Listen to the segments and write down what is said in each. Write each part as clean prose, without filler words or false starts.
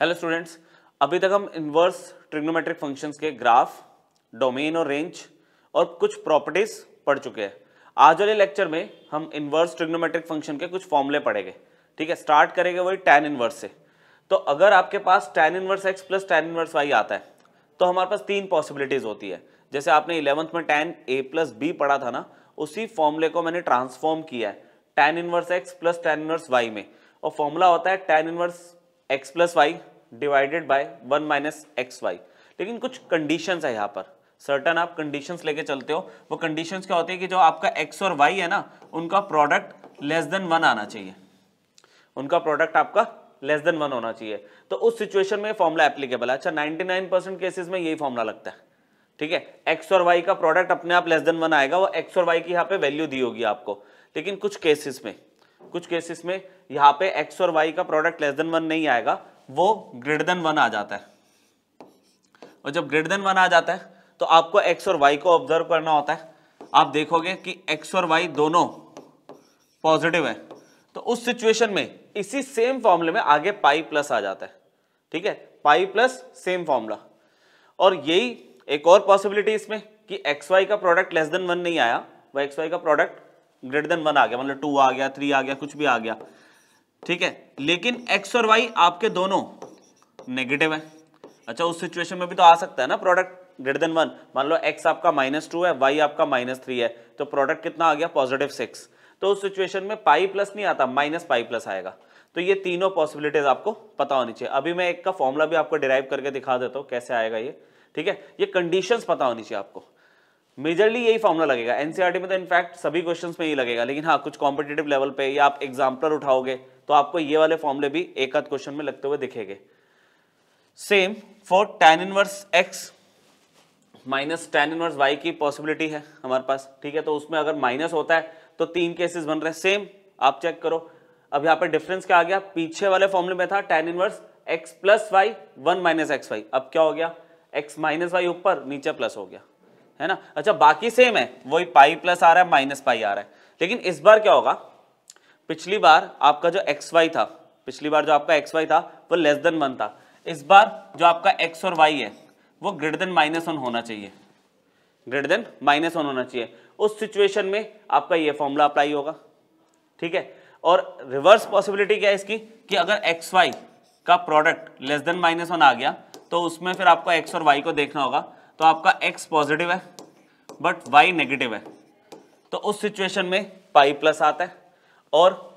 Hello students, अभी तक हम इन्वर्स ट्रिग्नोमेट्रिक फंक्शंस के ग्राफ, डोमेन और रेंज और कुछ प्रॉपर्टीज पढ़ चुके हैं। आज वाले लेक्चर में हम इन्वर्स ट्रिग्नोमेट्रिक फंक्शन के कुछ फॉर्मूले पढ़ेंगे। ठीक है, स्टार्ट करेंगे वही tan इनवर्स से। तो अगर आपके पास tan inverse x plus tan inverse y आता है तो हमारे पास तीन पॉसिबिलिटीज होती है। जैसे आपने 11th में tan a प्लस b पढ़ा था ना, उसी फॉर्मूले को मैंने ट्रांसफॉर्म किया है tan inverse x plus tan inverse y में, और फॉर्मूला होता है tan inverse x plus y divided by 1 minus x y. लेकिन कुछ कंडीशंस है यहाँ पर, सर्टन आप कंडीशंस लेके चलते हो। वो कंडीशंस क्या होती है कि जो आपका x और y है ना, उनका प्रोडक्ट लेस देन 1 आना चाहिए, उनका प्रोडक्ट आपका लेस देन 1 होना चाहिए। तो उस सिचुएशन में फॉर्मूला एप्लीकेबल है। अच्छा, 99% केसेस में यही फॉर्मूला लगता है। ठीक है, x और y का प्रोडक्ट अपने आप लेस देन 1 आएगा, वो x और y की यहाँ पे वैल्यू दी होगी आपको। लेकिन कुछ केसेस में यहाँ पे x और y का प्रोडक्ट लेस देन 1 नहीं आएगा, वो ग्रेटर देन 1 आ जाता है। और जब ग्रेटर देन 1 आ जाता है तो आपको x और y को ऑब्जर्व करना होता है। आप देखोगे कि x और y दोनों पॉजिटिव है, तो उस सिचुएशन में इसी सेम फॉर्मूले में आगे पाई प्लस आ जाता है। ठीक है, पाई प्लस सेम फॉर्मूला। और यही एक और पॉसिबिलिटी इसमें कि एक्स वाई का प्रोडक्ट लेस देन 1 नहीं आया, वह एक्स वाई का प्रोडक्ट ग्रेटर देन 1 आ गया, मतलब 2 आ गया, 3 आ गया, कुछ भी आ गया। ठीक है, लेकिन एक्स और वाई आपके दोनों नेगेटिव है। अच्छा, उस सिचुएशन में भी तो आ सकता है ना प्रोडक्ट ग्रेटर देन 1। मान लो एक्स आपका -2 है, वाई आपका -3 है, तो प्रोडक्ट कितना आ गया? +6। तो उस सिचुएशन में पाई प्लस नहीं आता, माइनस पाई प्लस आएगा। तो ये तीनों पॉसिबिलिटीज आपको पता होनी चाहिए। अभी मैं एक का फॉर्मूला भी आपको डिराइव करके दिखा देता हूँ कैसे आएगा ये। ठीक है, ये कंडीशंस पता होनी चाहिए आपको। मेजरली यही फॉर्मूला लगेगा एनसीईआरटी में, तो इनफैक्ट सभी क्वेश्चंस में यही लगेगा। लेकिन हाँ, कुछ कॉम्पिटिटिव लेवल पे या आप एग्जाम्पलर उठाओगे तो आपको ये वाले फॉर्मूले भी एक आध क्वेश्चन में लगते हुए दिखेंगे। Same for tan inverse x minus tan inverse y की पॉसिबिलिटी है हमारे पास। ठीक है, तो उसमें अगर माइनस होता है तो 3 केसेस बन रहे हैं। सेम आप चेक करो, अब यहाँ पे डिफरेंस क्या आ गया? पीछे वाले फॉर्मूले में था tan inverse x plus y 1 minus x y, अब क्या हो गया? x माइनस वाई ऊपर, नीचे प्लस हो गया, है ना। अच्छा, बाकी सेम है, वही पाई प्लस आ रहा है, माइनस पाई आ रहा है। लेकिन इस बार क्या होगा? पिछली बार आपका जो xy था, पिछली बार जो आपका xy था वो लेस देन 1 था। इस बार जो आपका x और y है वो ग्रेटर देन -1 होना चाहिए, ग्रेटर देन -1 होना चाहिए। उस सिचुएशन में आपका ये फॉर्मूला अप्लाई होगा। ठीक है, और रिवर्स पॉसिबिलिटी क्या है इसकी कि अगर xy का प्रोडक्ट लेस देन -1 आ गया तो उसमें फिर आपको x और y को देखना होगा। तो आपका x पॉजिटिव है बट y नेगेटिव है, तो उस सिचुएशन में पाई प्लस आता है, और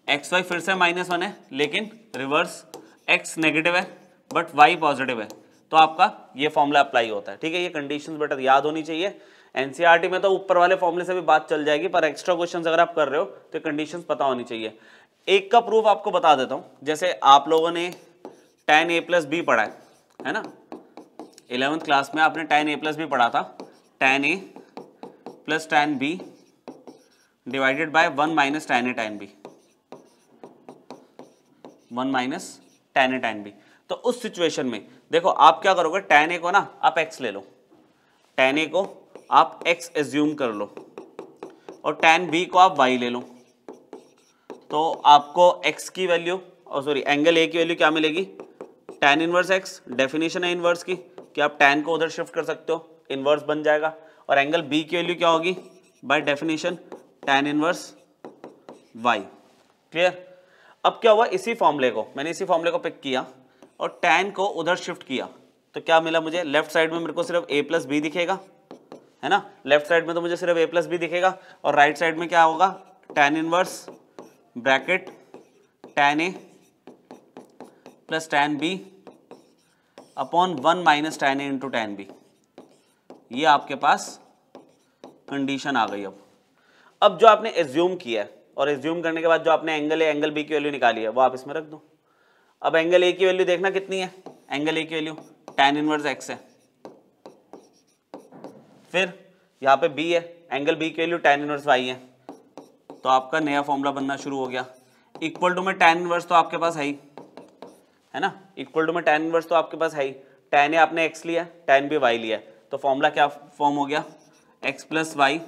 एक्स वाई फिर से -1 है, लेकिन रिवर्स x नेगेटिव है बट y पॉजिटिव है, तो आपका ये फॉर्मूला अप्लाई होता है। ठीक है, ये कंडीशंस बेटा याद होनी चाहिए। एनसीईआरटी में तो ऊपर वाले फॉर्मूले से भी बात चल जाएगी, पर एक्स्ट्रा क्वेश्चंस अगर आप कर रहे हो तो कंडीशंस पता होनी चाहिए। एक का प्रूफ आपको बता देता हूं। जैसे आप लोगों ने tan a प्लस बी पढ़ा है ना, 11th क्लास में आपने tan a प्लस बी पढ़ा था। tan a plus tan b divided by 1 minus tan a tan b, 1 minus tan a tan b। तो उस सिचुएशन में देखो आप क्या करोगे, tan a को ना आप x ले लो, tan a को आप x एज्यूम कर लो, और tan b को आप y ले लो। तो आपको x की वैल्यू, और सॉरी एंगल a की वैल्यू क्या मिलेगी? tan इनवर्स x, डेफिनेशन है इनवर्स की कि आप tan को उधर शिफ्ट कर सकते हो, इनवर्स बन जाएगा। और एंगल b की वैल्यू क्या होगी? By definition tan inverse y। Clear? अब क्या हुआ, इसी फॉर्मूले को मैंने इसी फॉर्मूले को पिक किया और tan को उधर शिफ्ट किया, तो क्या मिला मुझे? लेफ्ट साइड में मेरे को सिर्फ a प्लस बी दिखेगा, है ना। लेफ्ट साइड में तो मुझे सिर्फ a प्लस बी दिखेगा, और राइट साइड में क्या होगा? tan inverse bracket tan a plus tan b upon 1 minus tan a into tan b। ये आपके पास कंडीशन आ गई। अब जो आपने एज्यूम किया है, और एज्यूम करने के बाद जो आपने एंगल ए एंगल बी की वैल्यू निकाली है वो आप इसमें रख दो। अब एंगल ए की वैल्यू देखना कितनी है? एंगल ए की वैल्यू tan इनवर्स x है। फिर यहाँ पे b है, एंगल b की वैल्यू tan इनवर्स y है। तो आपका नया फॉर्मूला बनना शुरू हो गया। इक्वल टू में tan इनवर्स तो आपके पास है ही, है ना। इक्वल टू में tan इनवर्स तो आपके पास है ही। tan a आपने x लिया, tan b y लिया, तो फॉर्मूला क्या फॉर्म हो गया? x plus y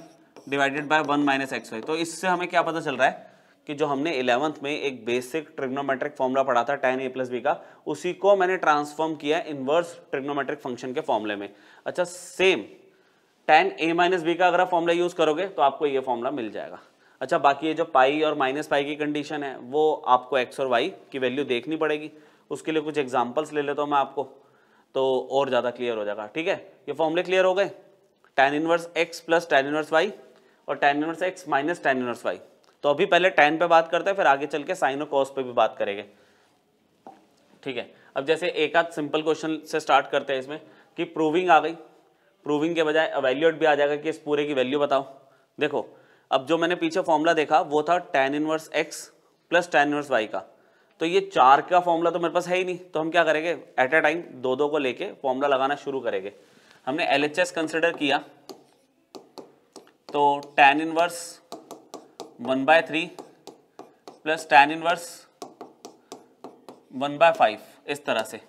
divided by 1 minus x y. तो इससे हमें क्या पता चल रहा है कि जो हमने 11th में एक बेसिक ट्रिग्नोमेट्रिक फॉर्मूला पढ़ा था tan a प्लस बी का, उसी को मैंने ट्रांसफॉर्म किया इनवर्स ट्रिग्नोमेट्रिक फंक्शन के फॉर्मूले में। अच्छा, same tan a minus b का अगर आप फॉर्मूला यूज करोगे तो आपको ये फॉर्मूला मिल जाएगा। अच्छा, बाकी ये जो पाई और माइनस पाई की कंडीशन है वो आपको x और y की वैल्यू देखनी पड़ेगी। उसके लिए कुछ एग्जांपल्स ले लेता हूँ मैं आपको, तो और ज़्यादा क्लियर हो जाएगा। ठीक है, ये फॉर्मूले क्लियर हो गए, tan inverse x plus tan inverse y और tan inverse x minus tan inverse y। तो अभी पहले tan पे बात करते हैं, फिर आगे चल के साइन और कॉस पे भी बात करेंगे। ठीक है, अब जैसे एक आध सिंपल क्वेश्चन से स्टार्ट करते हैं इसमें कि प्रूविंग आ गई, प्रूविंग के बजाय एवेल्यूएट भी आ जाएगा कि इस पूरे की वैल्यू बताओ। देखो, अब जो मैंने पीछे फॉर्मूला देखा वो था tan inverse x plus tan inverse y का, तो ये 4 का फॉर्मूला तो मेरे पास है ही नहीं, तो हम क्या करेंगे, एट अ टाइम दो दो को लेके फॉर्मूला लगाना शुरू करेंगे। हमने LHS कंसिडर किया, तो tan inverse 1/3 plus tan inverse 1/5 इस तरह से।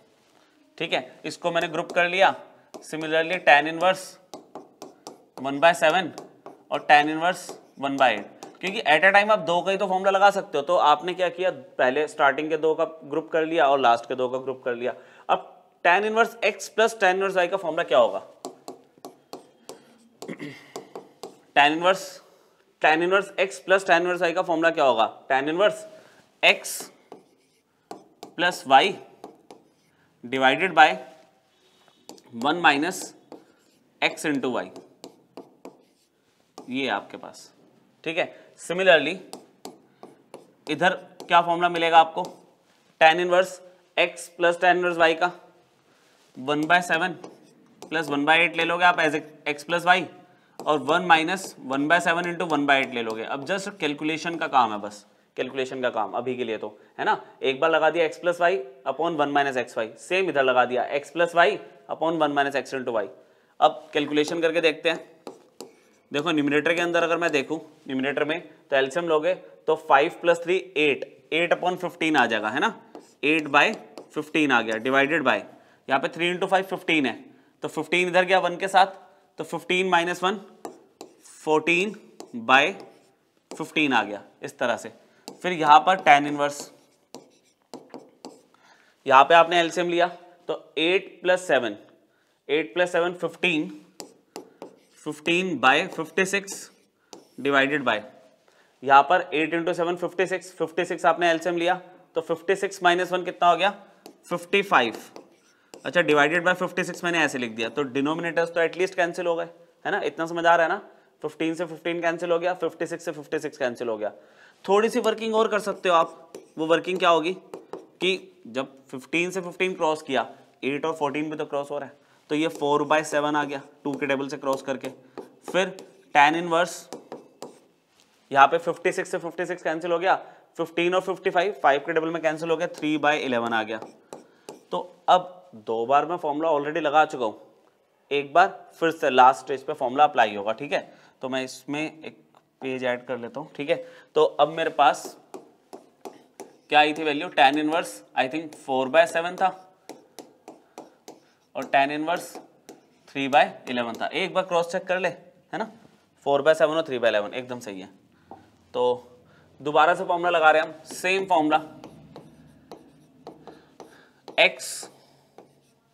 ठीक है, इसको मैंने ग्रुप कर लिया। सिमिलरली tan इनवर्स 1/7 और tan इनवर्स 1/8, क्योंकि एट अ टाइम आप दो का ही तो फॉर्मूला लगा सकते हो, तो आपने क्या किया, पहले स्टार्टिंग के दो का ग्रुप कर लिया और लास्ट के दो का ग्रुप कर लिया। अब tan inverse x plus tan inverse y का फॉर्मूला क्या होगा, tan inverse x plus tan inverse y का फॉर्मूला क्या होगा, tan inverse x plus y divided by 1 minus x into y, ये आपके पास। ठीक है, सिमिलरली इधर क्या फॉर्मूला मिलेगा आपको, tan inverse x plus tan inverse y का 1/7 प्लस 1/8 ले लोगे आप एज x प्लस y, और 1 माइनस 1/7 इंटू 1/8 ले लोगे। अब जस्ट कैलकुलेशन का काम है, बस कैलकुलेशन का काम अभी के लिए तो है ना। एक बार लगा दिया x plus y upon 1 minus x y, same इधर लगा दिया x plus y upon 1 minus x into y. अब कैलकुलेशन करके देखते हैं। देखो, न्यूमरेटर के अंदर अगर मैं देखूं, न्यूमरेटर में तो एलसीएम लोगे तो 5 प्लस 3 8 अपॉन 15 आ जाएगा, है ना, 8/15 आ गया, डिवाइडेड बाय यहाँ पे 3 इंटू 5 15 है, तो 15 इधर गया 1 के साथ, तो 15 माइनस 1 14/15 आ गया इस तरह से। फिर यहाँ पर tan इनवर्स, यहाँ पे आपने एलसीएम लिया तो 8 प्लस 7 15/56 डिवाइडेड बाय, यहाँ पर 8 इंटू 7 56 आपने एलसीएम लिया तो 56 माइनस 1 कितना हो गया 55। अच्छा, डिवाइडेड बाय 56 मैंने ऐसे लिख दिया, तो डिनोमिनेटर्स तो एटलीस्ट कैंसिल हो गए, है ना, इतना समझ आ रहा है ना। 15 से 15 कैंसिल हो गया, 56 से 56 कैंसिल हो गया। थोड़ी सी वर्किंग और कर सकते हो आप, वो वर्किंग क्या होगी कि जब 15 से 15 क्रॉस किया, 8 और 14 भी तो क्रॉस हो रहा है, तो ये 4/7 आ गया 2 के टेबल से क्रॉस करके। फिर tan इनवर्स, यहाँ पे 56 से 56 कैंसिल हो गया, 15 और 55 5 के टेबल में कैंसिल हो गया, 3/11 आ गया। तो अब दो बार मैं फॉर्मूला ऑलरेडी लगा चुका हूँ, एक बार फिर से लास्ट स्टेज पे फॉर्मूला अप्लाई होगा। ठीक है, तो मैं इसमें एक पेज ऐड कर लेता हूँ। ठीक है, तो अब मेरे पास क्या आई थी value, tan inverse I think 4/7 था और tan इनवर्स 3/11 था। एक बार क्रॉस चेक कर ले, है ना, 4/7 और 3/11 एकदम सही है। तो दोबारा से फॉर्मूला लगा रहे हैं हम, same formula, x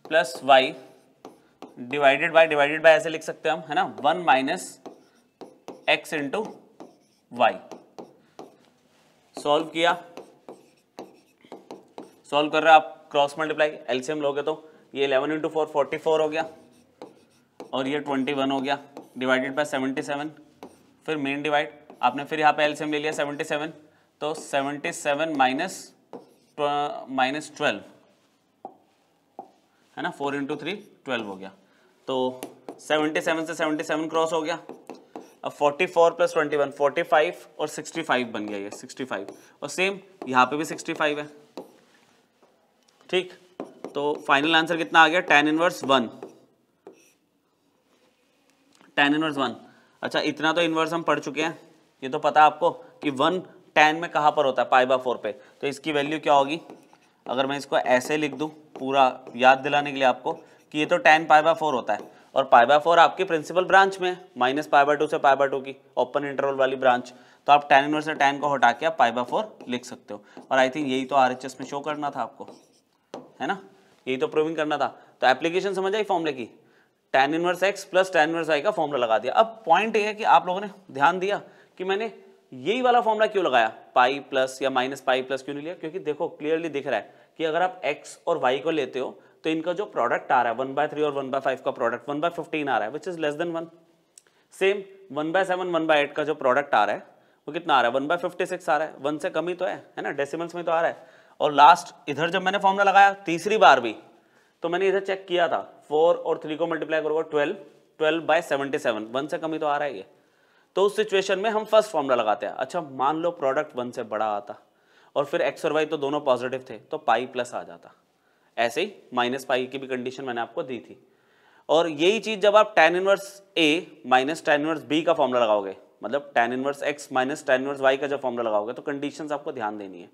plus y divided by ऐसे लिख सकते हैं हम, है ना, 1 minus x into y. Solve किया, सॉल्व कर रहे हैं आप, क्रॉस मल्टीप्लाई, एलसीएम लोगे तो ये 11 इंटू 4 44 हो गया और ये 21 हो गया, डिवाइडेड बाय 77। फिर मेन डिवाइड आपने, फिर यहाँ पे एलसीएम ले लिया 77, तो 77 माइनस 12, है ना, 4 इंटू 3 12 हो गया। तो 77 से 77 क्रॉस हो गया। अब 44 प्लस 21 45 और 65 बन गया, ये 65, और सेम यहाँ पे भी 65 है। ठीक, तो फाइनल आंसर कितना आ गया, tan इनवर्स 1, tan इनवर्स 1। अच्छा, इतना तो इनवर्स हम पढ़ चुके हैं, ये तो पता है आपको कि 1 tan में कहाँ पर होता है, π/4 पे, तो इसकी वैल्यू क्या होगी, अगर मैं इसको ऐसे लिख दूं पूरा याद दिलाने के लिए आपको कि ये तो tan π/4 होता है, और π/4 आपकी प्रिंसिपल ब्रांच में है, -π/2 से π/2 की ओपन इंटरवल वाली ब्रांच, तो आप tan इनवर्स से tan को हटा के आप π/4 लिख सकते हो। और आई थिंक यही तो RHS में शो करना था आपको, है ना, यही तो प्रूविंग करना था। तो एप्लीकेशन समझ आई फॉर्मूले की, tan inverse x plus tan inverse y का फॉर्मूला लगा दिया। अब पॉइंट ये है कि आप लोगों ने ध्यान दिया कि मैंने यही वाला फॉर्मूला क्यों लगाया, पाई प्लस या माइनस पाई प्लस क्यों नहीं लिया, क्योंकि देखो क्लियरली दिख रहा है कि अगर आप x और y को लेते हो तो इनका जो प्रोडक्ट आ रहा है 1/3 और 1/5 का प्रोडक्ट 1/15 आ रहा है, which is less than 1। Same 1/7 1/8 का जो प्रोडक्ट आ रहा है वो कितना आ रहा है, 1/56 आ रहा है, 1 से कम ही तो है ना, डेसिमल्स में तो आ रहा है। और लास्ट इधर जब मैंने फॉर्मूला लगाया तीसरी बार भी, तो मैंने इधर चेक किया था 4 और 3 को मल्टीप्लाई करोगे 12/77, 1 से कम ही तो आ रहा है ये। तो उस सिचुएशन में हम फर्स्ट फॉर्मूला लगाते हैं। अच्छा मान लो प्रोडक्ट 1 से बड़ा आता और फिर x और y तो दोनों पॉजिटिव थे, तो पाई प्लस आ जाता। ऐसे ही माइनस पाई की भी कंडीशन मैंने आपको दी थी। और यही चीज जब आप tan inverse a minus tan inverse b का फॉर्मूला लगाओगे, मतलब tan inverse x minus tan inverse y का जब फॉर्मूला लगाओगे, तो कंडीशंस आपको ध्यान देनी है।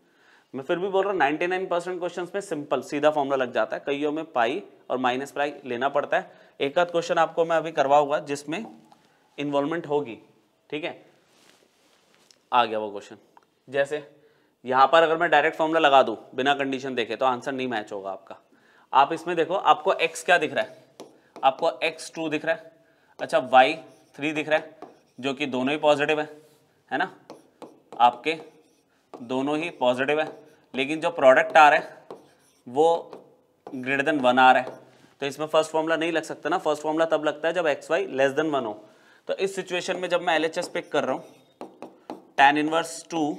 मैं फिर भी बोल रहा हूँ 99% क्वेश्चंस में सिंपल सीधा फॉर्मूला लग जाता है, कईयों में पाई और माइनस पाई लेना पड़ता है। एक आध क्वेश्चन आपको मैं अभी करवाऊंगा जिसमें इन्वॉल्वमेंट होगी, ठीक है। आ गया वो क्वेश्चन, जैसे यहां पर अगर मैं डायरेक्ट फॉर्मूला लगा दूं बिना कंडीशन देखे तो आंसर नहीं मैच होगा आपका। आप इसमें देखो आपको x क्या दिख रहा है, आपको x2 दिख रहा है, अच्छा y3 दिख रहा है, जो कि दोनों ही पॉजिटिव है ना, आपके दोनों ही पॉजिटिव है, लेकिन जो प्रोडक्ट आ रहा है वो ग्रेटर देन 1 आ रहा है। तो इसमें फर्स्ट फॉर्मूला नहीं लग सकता ना, फर्स्ट फॉर्मूला तब लगता है जब एक्स वाई लेस देन 1 हो। तो इस सिचुएशन में जब मैं LHS पिक कर रहा हूँ tan inverse 2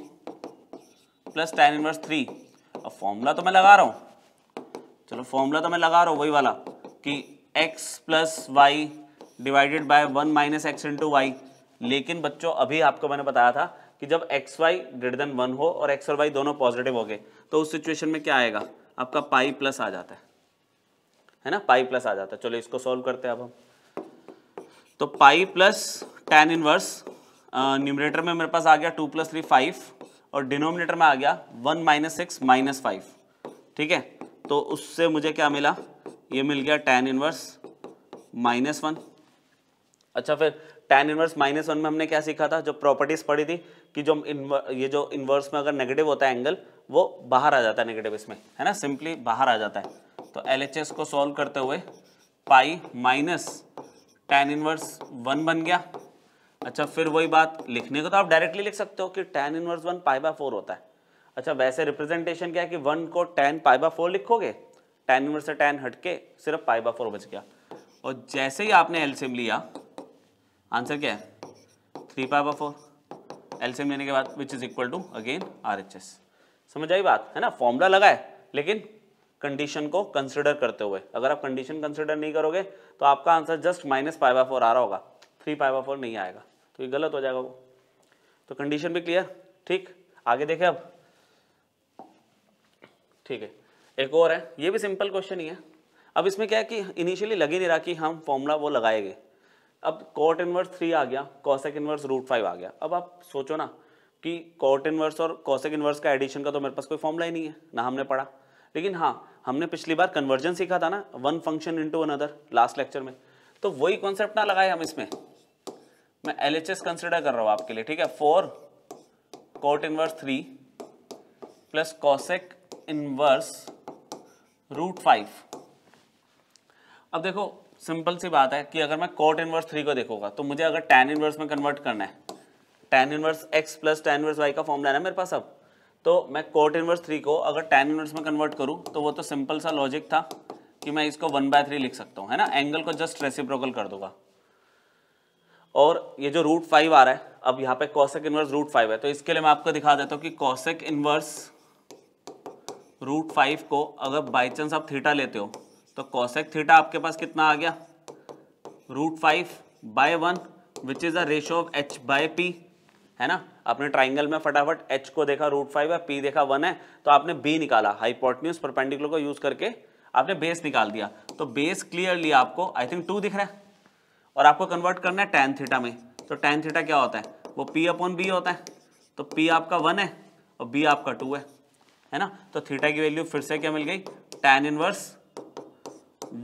plus tan inverse 3, अब फॉर्मूला तो मैं लगा रहा हूँ, चलो फॉर्मूला तो मैं लगा रहा हूँ वही वाला कि x plus y divided by 1 minus x into y. लेकिन बच्चों अभी आपको मैंने बताया था कि जब एक्स वाई ग्रेटर देन 1 हो और एक्स और वाई दोनों पॉजिटिव हो गए, तो उस सिचुएशन में क्या आएगा, आपका पाई प्लस आ जाता है ना, पाई प्लस आ जाता है। चलो इसको सॉल्व करते हैं अब हम। तो pi plus tan inverse numerator में मेरे पास आ गया 2 + 3 5 और डिनोमिनेटर में आ गया 1 - 6 - 5, ठीक है। तो उससे मुझे क्या मिला, ये मिल गया tan इनवर्स -1। अच्छा फिर tan इनवर्स -1 में हमने क्या सीखा था, जो प्रॉपर्टीज पढ़ी थी कि जो ये जो इनवर्स में अगर नेगेटिव होता है एंगल, वो बाहर आ जाता है नेगेटिव इसमें, है ना, सिंपली बाहर आ जाता है। तो LHS को सॉल्व करते हुए पाई माइनस tan इनवर्स 1 बन गया। अच्छा फिर वही बात लिखने को तो आप डायरेक्टली लिख सकते हो कि tan इनवर्स 1 π/4 होता है। अच्छा वैसे रिप्रेजेंटेशन क्या है कि 1 को tan π/4 लिखोगे, tan इनवर्स से tan हट के सिर्फ π/4 बच गया। और जैसे ही आपने एलसीएम लिया, आंसर क्या है 3 π/4 एलसीएम लेने के बाद, which is equal to again RHS। समझ आई बात, है ना, फॉर्मूला लगा है लेकिन कंडीशन को कंसिडर करते हुए। अगर आप कंडीशन कंसिडर नहीं करोगे तो आपका आंसर जस्ट -π/4 आ रहा होगा, 3 π/4 नहीं आएगा, तो ये गलत हो जाएगा वो। तो कंडीशन भी क्लियर, ठीक। आगे देखें अब, ठीक है। एक और है, ये भी सिंपल क्वेश्चन ही है। अब इसमें क्या है कि इनिशियली लग ही नहीं रहा कि हम फॉर्मूला वो लगाएंगे। अब cot इनवर्स 3 आ गया, cosec इनवर्स √5 आ गया। अब आप सोचो ना कि cot इनवर्स और cosec इनवर्स का एडिशन का तो मेरे पास कोई फॉर्मूला ही नहीं है, ना हमने पढ़ा। लेकिन हाँ, हमने पिछली बार कन्वर्जन सीखा था ना, one function into another, last lecture में। तो वही कॉन्सेप्ट ना लगाए हम इसमें। मैं LHS कंसिडर कर रहा हूँ आपके लिए, ठीक है। 4 cot inverse 3 plus cosec inverse √5। अब देखो सिंपल सी बात है कि अगर मैं cot इनवर्स 3 को देखूंगा तो मुझे अगर tan इनवर्स में कन्वर्ट करना है, tan inverse x plus tan inverse y का फॉर्मूला है ना मेरे पास अब, तो मैं cot इनवर्स 3 को अगर tan इनवर्स में कन्वर्ट करूं तो वो तो सिंपल सा लॉजिक था कि मैं इसको 1/3 लिख सकता हूं, है ना, एंगल को जस्ट रेसिप्रोकल कर दूंगा। और ये जो √5 आ रहा है, अब यहाँ पे cosec इनवर्स √5 है, तो इसके लिए मैं आपको दिखा देता हूँ कि cosec इनवर्स √5 को अगर बाई चांस आप थीटा लेते हो तो cosec थीटा आपके पास कितना आ गया, √5/1 which is a ratio of h/p, है ना। आपने ट्राइंगल में फटाफट h को देखा √5 है, p देखा 1 है, तो आपने b निकाला, हाइपोटेन्यूज परपेंडिकुलर को यूज करके आपने बेस निकाल दिया। तो बेस क्लियरली आपको आई थिंक 2 दिख रहा है और आपको कन्वर्ट करना है tan थीटा में। तो tan थीटा क्या होता है, वो p/b होता है। तो p आपका 1 है और b आपका 2 है ना। तो थीटा की वैल्यू फिर से क्या मिल गई, tan इनवर्स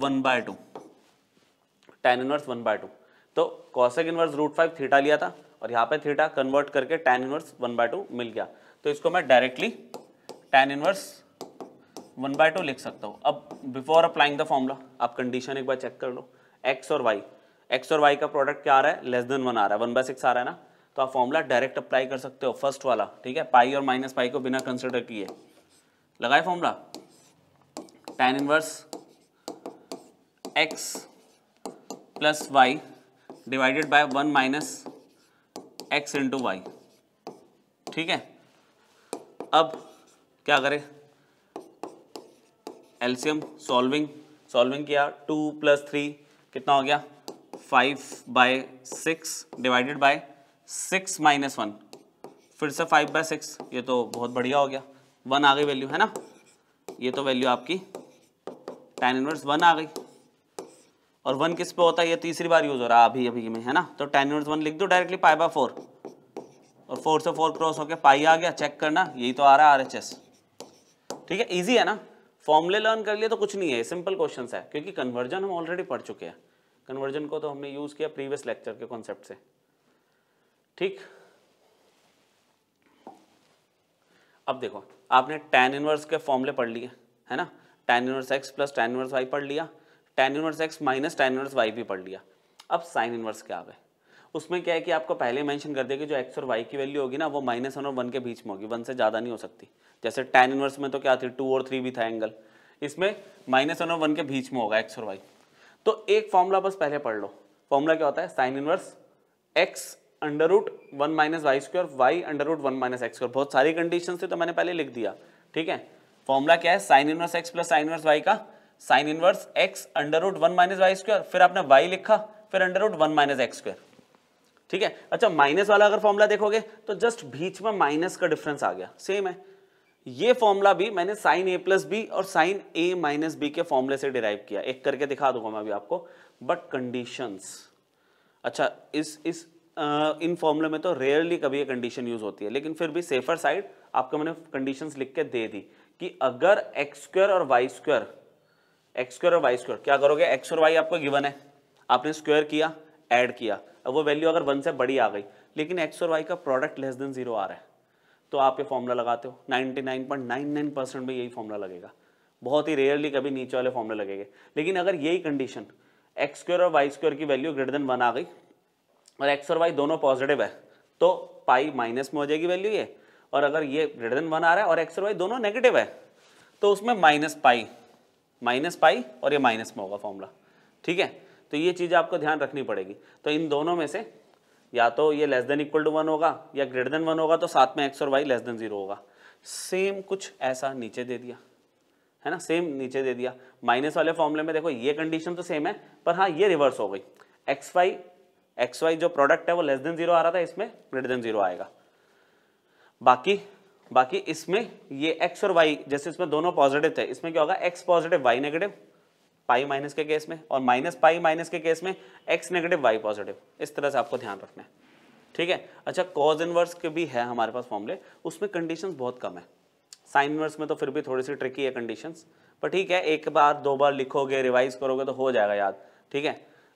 1/2। tan inverse 1/2। तो cosec इनवर्स √5 थीटा लिया था और यहाँ पे थीटा कन्वर्ट करके tan इनवर्स 1/2 मिल गया। तो इसको मैं डायरेक्टली tan इनवर्स 1/2 लिख सकता हूँ। अब बिफोर अप्लाइंग द फॉर्मूला आप कंडीशन एक बार चेक कर लो, x और y का प्रोडक्ट क्या आ रहा है, लेस देन 1 आ रहा है, 1/6 आ रहा है ना, तो आप फॉर्मूला डायरेक्ट अप्लाई कर सकते हो फर्स्ट वाला, ठीक है, पाई और माइनस पाई को बिना कंसिडर किए लगाए formula, tan inverse x plus y divided by 1 minus x into y, ठीक है। अब क्या करें, एलसीएम सॉल्विंग किया, 2 + 3 कितना हो गया 5/6 डिवाइडेड बाय 6 - 1, फिर से 5/6, ये तो बहुत बढ़िया हो गया, 1 आ गई वैल्यू है ना, ये तो वैल्यू आपकी tan इनवर्स 1 आ गई। और 1 किस पे होता है, ये तीसरी बार यूज हो रहा है अभी में, है ना, तो tan इनवर्स 1 लिख दो डायरेक्टली π/4 और 4 से 4 क्रॉस होके पाई आ गया, चेक करना यही तो आ रहा है RHS, ठीक है, इजी है ना, फॉर्मूले लर्न कर लिए तो कुछ नहीं है, सिंपल क्वेश्चन है, क्योंकि कन्वर्जन हम ऑलरेडी पढ़ चुके हैं, कन्वर्जन को तो हमने यूज किया प्रीवियस लेक्चर के कॉन्सेप्ट से, ठीक। अब देखो आपने tan इनवर्स के फॉर्मूले पढ़ लिए है ना, tan inverse x plus tan inverse y पढ़ लिया, tan inverse x minus tan inverse y भी पढ़ लिया। अब साइन इनवर्स के आ गए, उसमें क्या है कि आपको पहले मेंशन कर दिया कि जो x और y की वैल्यू होगी ना वो -1 और 1 के बीच में होगी, 1 से ज़्यादा नहीं हो सकती। जैसे tan इनवर्स में तो क्या थी, 2 और 3 भी था एंगल, इसमें -1 और 1 के बीच में होगा x और y। तो एक फॉर्मूला बस पहले पढ़ लो, फॉर्मूला क्या होता है, sign inverse x √1 - y², y √1 - x²। बहुत सारी कंडीशन से तो मैंने पहले लिख दिया, ठीक है। फॉर्मूला क्या है, sign inverse x plus sine inverse y का साइन इनवर्स x √1 - y², फिर आपने y लिखा, फिर √1 - x², ठीक है। अच्छा, माइनस वाला अगर फॉर्मूला देखोगे तो जस्ट बीच में माइनस का डिफरेंस आ गया, सेम है। ये फॉर्मूला भी मैंने साइन a + b और साइन a - b के फॉर्मूले से डिराइव किया, एक करके दिखा दूंगा मैं अभी आपको, बट कंडीशंस, अच्छा इन फॉर्मूले में तो रेयरली कभी ये कंडीशन यूज होती है, लेकिन फिर भी सेफर साइड आपको मैंने कंडीशंस लिख के दे दी कि अगर x² और y² क्या करोगे, x और y आपको गिवन है, आपने स्क्वायर किया, ऐड किया, अब वो वैल्यू अगर 1 से बड़ी आ गई, लेकिन x और y का प्रोडक्ट लेस देन 0 आ रहा है, तो आप ये फॉर्मूला लगाते हो, 99.99% में यही फॉर्मूला लगेगा, बहुत ही रेयरली कभी नीचे वाले फॉर्मूले लगेंगे। लेकिन अगर यही कंडीशन x² और y² की वैल्यू ग्रेटर देन 1 आ गई और x और y दोनों पॉजिटिव है, तो पाई माइनस में हो जाएगी वैल्यू ये, और अगर ये ग्रेटर देन 1 आ रहा है और x और y दोनों नेगेटिव है, तो उसमें माइनस पाई और ये माइनस में होगा फॉर्मूला, ठीक है। तो ये चीज़ आपको ध्यान रखनी पड़ेगी। तो इन दोनों में से या तो ये लेस देन इक्वल टू 1 होगा या ग्रेटर देन 1 होगा, तो साथ में x और y लेस देन 0 होगा। सेम कुछ ऐसा नीचे दे दिया है ना, सेम नीचे दे दिया। माइनस वाले फॉर्मूले में देखो ये कंडीशन तो सेम है, पर हाँ ये रिवर्स हो गई, एक्स वाई जो प्रोडक्ट है वो लेस देन 0 आ रहा था, इसमें ग्रेटर देन 0 आएगा। बाकी इसमें ये x और y, जैसे इसमें दोनों पॉजिटिव थे, इसमें क्या होगा, x positive y negative pi minus के केस में, और माइनस पाई माइनस के केस में x नेगेटिव y पॉजिटिव। इस तरह से आपको ध्यान रखना है, ठीक है। अच्छा, कॉज इनवर्स के भी है हमारे पास फॉर्मूले, उसमें कंडीशंस बहुत कम है। साइन इनवर्स में तो फिर भी थोड़ी सी ट्रिकी है कंडीशंस, पर ठीक है, एक बार दो बार लिखोगे, रिवाइज करोगे तो हो जाएगा याद, ठीक है।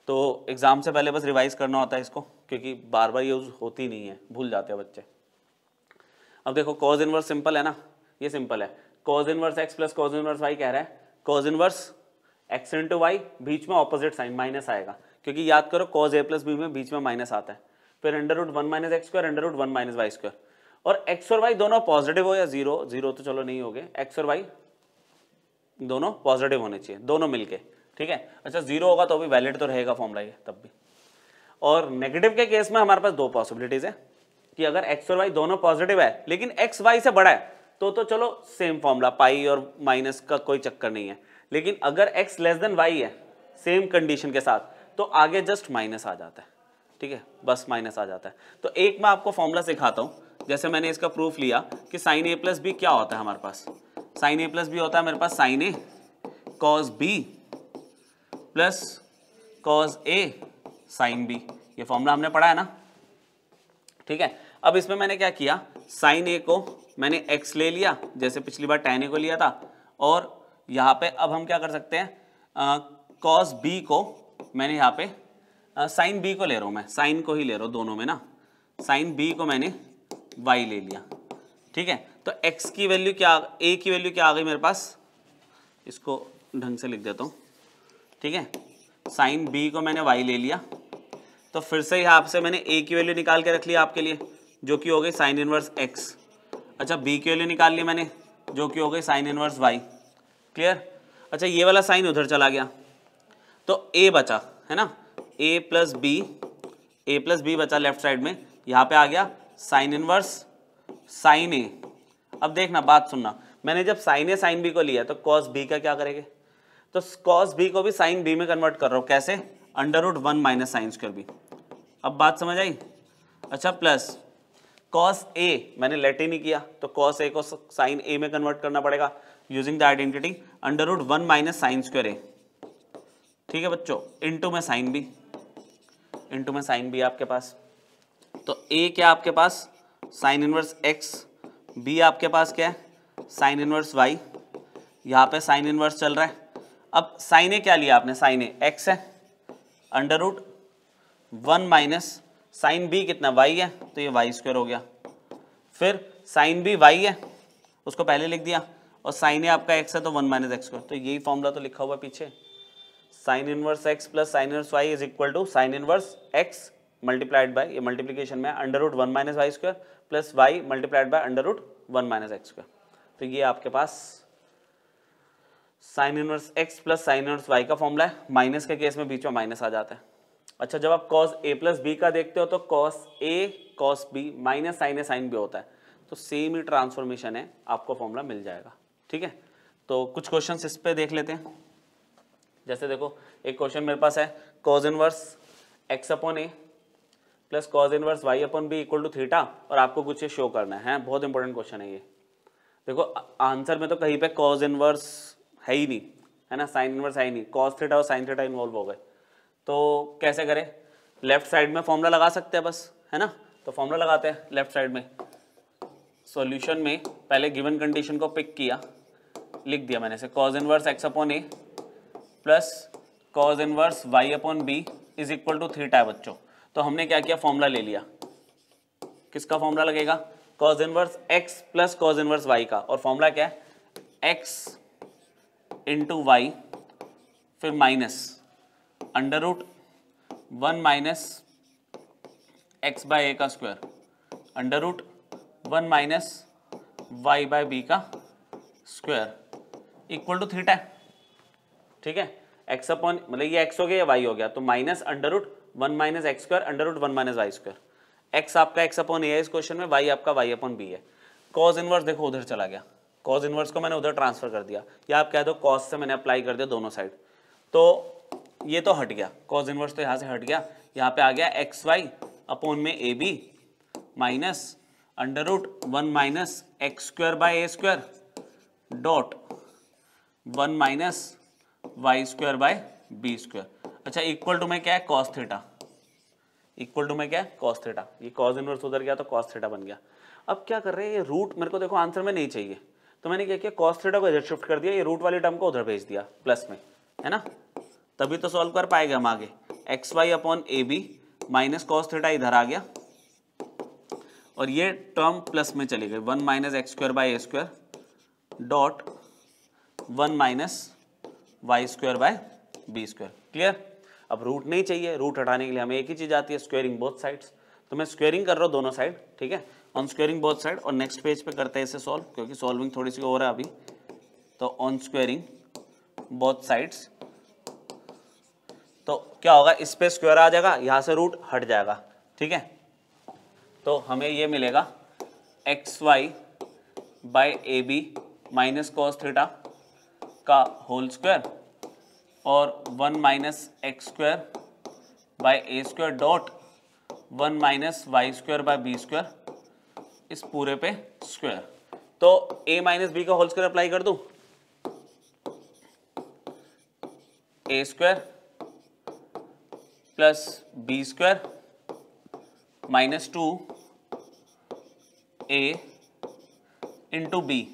तो एग्जाम से पहले बस रिवाइज करना होता है इसको, क्योंकि बार बार यूज होती नहीं है, भूल जाते हैं बच्चे। अब देखो कॉज इनवर्स सिंपल है ना, ये सिंपल है, cos inverse x plus cos inverse y कह रहा है, cos inverse x into y, बीच में ऑपोजिट साइन माइनस आएगा, क्योंकि याद करो कॉज a प्लस बी में बीच में माइनस आता है, फिर √1 - x², √1 - y², और x और y दोनों पॉजिटिव हो या जीरो तो चलो नहीं हो गए, x और y दोनों पॉजिटिव होने चाहिए, दोनों मिलके, ठीक है। अच्छा, 0 होगा तो भी वैलिड तो रहेगा फॉर्मूला ये तब भी। और नेगेटिव के केस में हमारे पास दो पॉसिबिलिटीज है कि अगर x और y दोनों पॉजिटिव है लेकिन x y से बड़ा है तो चलो सेम फॉर्मूला, पाई और माइनस का कोई चक्कर नहीं है। लेकिन अगर x लेस देन y है सेम कंडीशन के साथ, तो आगे जस्ट माइनस आ जाता है, ठीक है, बस माइनस आ जाता है। तो एक मैं आपको फॉर्मूला सिखाता हूँ, जैसे मैंने इसका प्रूफ लिया कि साइन a प्लस बी क्या होता है हमारे पास, साइन a प्लस बी होता है मेरे पास sine a cos b plus cos a sine b, ये फॉर्मूला हमने पढ़ा है ना, ठीक है। अब इसमें मैंने क्या किया, साइन a को मैंने x ले लिया, जैसे पिछली बार tan a को लिया था, और यहाँ पे अब हम क्या कर सकते हैं, कॉस b को मैंने यहाँ पे साइन बी को ले रहा हूँ, मैं साइन को ही ले रहा हूँ दोनों में ना, साइन बी को मैंने वाई ले लिया, ठीक है। तो एक्स की वैल्यू क्या, ए की वैल्यू क्या आ गई मेरे पास, इसको ढंग से लिख देता हूँ, ठीक है। साइन बी को मैंने वाई ले लिया, तो फिर से यहाँ से मैंने ए की वैल्यू निकाल के रख लिया आपके लिए, जो कि हो गई साइन इनवर्स एक्स। अच्छा, बी की वैल्यू निकाल ली मैंने, जो कि हो गई साइन इनवर्स वाई। क्लियर। अच्छा, ये वाला साइन उधर चला गया, तो ए बचा, है ना, ए प्लस बी बचा लेफ्ट साइड में, यहाँ पे आ गया साइन इनवर्स साइन ए। अब देखना, बात सुनना, मैंने जब साइन ए साइन बी को लिया तो कॉस बी का क्या करेंगे, तो कॉस बी को भी साइन बी में कन्वर्ट कर रहा हूँ, कैसे, √1 माइनस साइन स्क्वायर बी। अब बात समझ आई। अच्छा, प्लस कॉस ए मैंने लेट ही नहीं किया, तो कॉस ए को साइन ए में कन्वर्ट करना पड़ेगा using the identity √1 minus sine square a, ठीक है बच्चों, इनटू में साइन बी आपके पास। तो ए क्या आपके पास, साइन इनवर्स एक्स, बी आपके पास क्या है, साइन इनवर्स वाई, यहाँ पे साइन इनवर्स चल रहा है। अब साइन ए क्या लिया आपने, साइन ए एक्स है, √1 माइनस साइन बी कितना वाई है, तो ये वाई स्क्वायर हो गया। फिर साइन बी वाई है, उसको पहले लिख दिया, और साइन ए आपका एक्स है तो 1 माइनस एक्स स्क्वायर, तो यही फॉर्मूला तो लिखा हुआ है पीछे, sine inverse x plus sine inverse y is equal to sine inverse x multiplied by, ये मल्टीप्लीकेशन में √1 minus y square plus y multiplied by √1 minus x square. तो ये आपके पास sine inverse x plus sine inverse y का formula है। Minus के case में बीच में माइनस आ जाता है। अच्छा, जब आप कॉस ए प्लस बी का देखते हो तो cos A cos B minus sign A sine B होता है, तो सेम ही ट्रांसफॉर्मेशन है, आपको फॉर्मूला मिल जाएगा, ठीक है। तो कुछ क्वेश्चंस इस पे देख लेते हैं। जैसे देखो, एक क्वेश्चन मेरे पास है, cos inverse x upon a plus cos inverse y upon b equal to theta, और आपको कुछ ये शो करना है, बहुत इंपॉर्टेंट क्वेश्चन है ये। देखो, आंसर में तो कहीं पे कॉस इनवर्स है ही नहीं, है ना, साइन इनवर्स है ही नहीं, कॉस थीटा और साइन थीटा इन्वॉल्व हो गए, तो कैसे करें, लेफ्ट साइड में फॉर्मूला लगा सकते हैं बस, है ना। तो फॉर्मूला लगाते हैं लेफ्ट साइड में, सॉल्यूशन में पहले गिवन कंडीशन को पिक किया, लिख दिया मैंने से cos inverse x upon a plus cos inverse y upon b is equal to theta है बच्चों। तो हमने क्या किया, फॉर्मूला ले लिया, किसका फॉर्मूला लगेगा, cos inverse x plus cos inverse y का, और फॉर्मूला क्या है, एक्स इंटू वाई, फिर minus √1 minus x by a का square, √1 minus y by b का स्क्वायर इक्वल टू थीटा, ठीक है। एक्स अपॉन, मतलब ये एक्स हो गया या वाई हो गया, तो minus √1 minus x square √1 minus y square. X आपका एक्स अपॉन ए है इस क्वेश्चन में, वाई आपका वाई अपॉन बी है। कॉस इनवर्स देखो उधर चला गया, कॉस इनवर्स को मैंने उधर ट्रांसफर कर दिया, या आप कह दो कॉस से मैंने अप्लाई कर दिया दोनों साइड, तो ये तो हट गया, कॉस इनवर्स तो यहाँ से हट गया, यहाँ पे आ गया एक्स वाई अपॉन में a b minus √1 minus x square by a square dot 1 minus y square by b square. अच्छा, इक्वल टू में क्या है, कॉस थीटा, इक्वल टू में क्या है, कॉस थीटा, ये कॉस इनवर्स उधर गया तो कॉस थीटा बन गया। अब क्या कर रहे हैं, ये रूट मेरे को देखो आंसर में नहीं चाहिए, तो मैंने क्या किया, कॉस थीटा को इधर शिफ्ट कर दिया, ये रूट वाली टर्म को उधर भेज दिया प्लस में, है ना, तभी तो सॉल्व कर पाएगा हम आगे। X y upon a b minus cos theta इधर आ गया, और ये टर्म प्लस में चली गई, 1 minus x square by a square dot 1 minus y square by b square. Clear. अब रूट नहीं चाहिए, रूट हटाने के लिए हमें एक ही चीज आती है, स्क्वेयरिंग बोथ साइड्स, तो मैं स्क्वेयरिंग कर रहा हूँ दोनों साइड, ठीक है, ऑन स्क्वेयरिंग बोथ साइड। और नेक्स्ट पेज पे करते हैं इसे सॉल्व, क्योंकि सॉल्विंग थोड़ी सी हो रहा है अभी, तो ऑन स्क्वेयरिंग बोथ साइड्स, तो क्या होगा, इस पे स्क्वायर आ जाएगा, यहाँ से रूट हट जाएगा, ठीक है। तो हमें ये मिलेगा x y by a b minus cos theta का होल स्क्वायर और 1 minus x square by a square dot 1 minus y square by b square, इस पूरे पे स्क्वायर। तो a माइनस बी का होल स्क्वायर अप्लाई कर दूं, a square plus b square minus 2a into b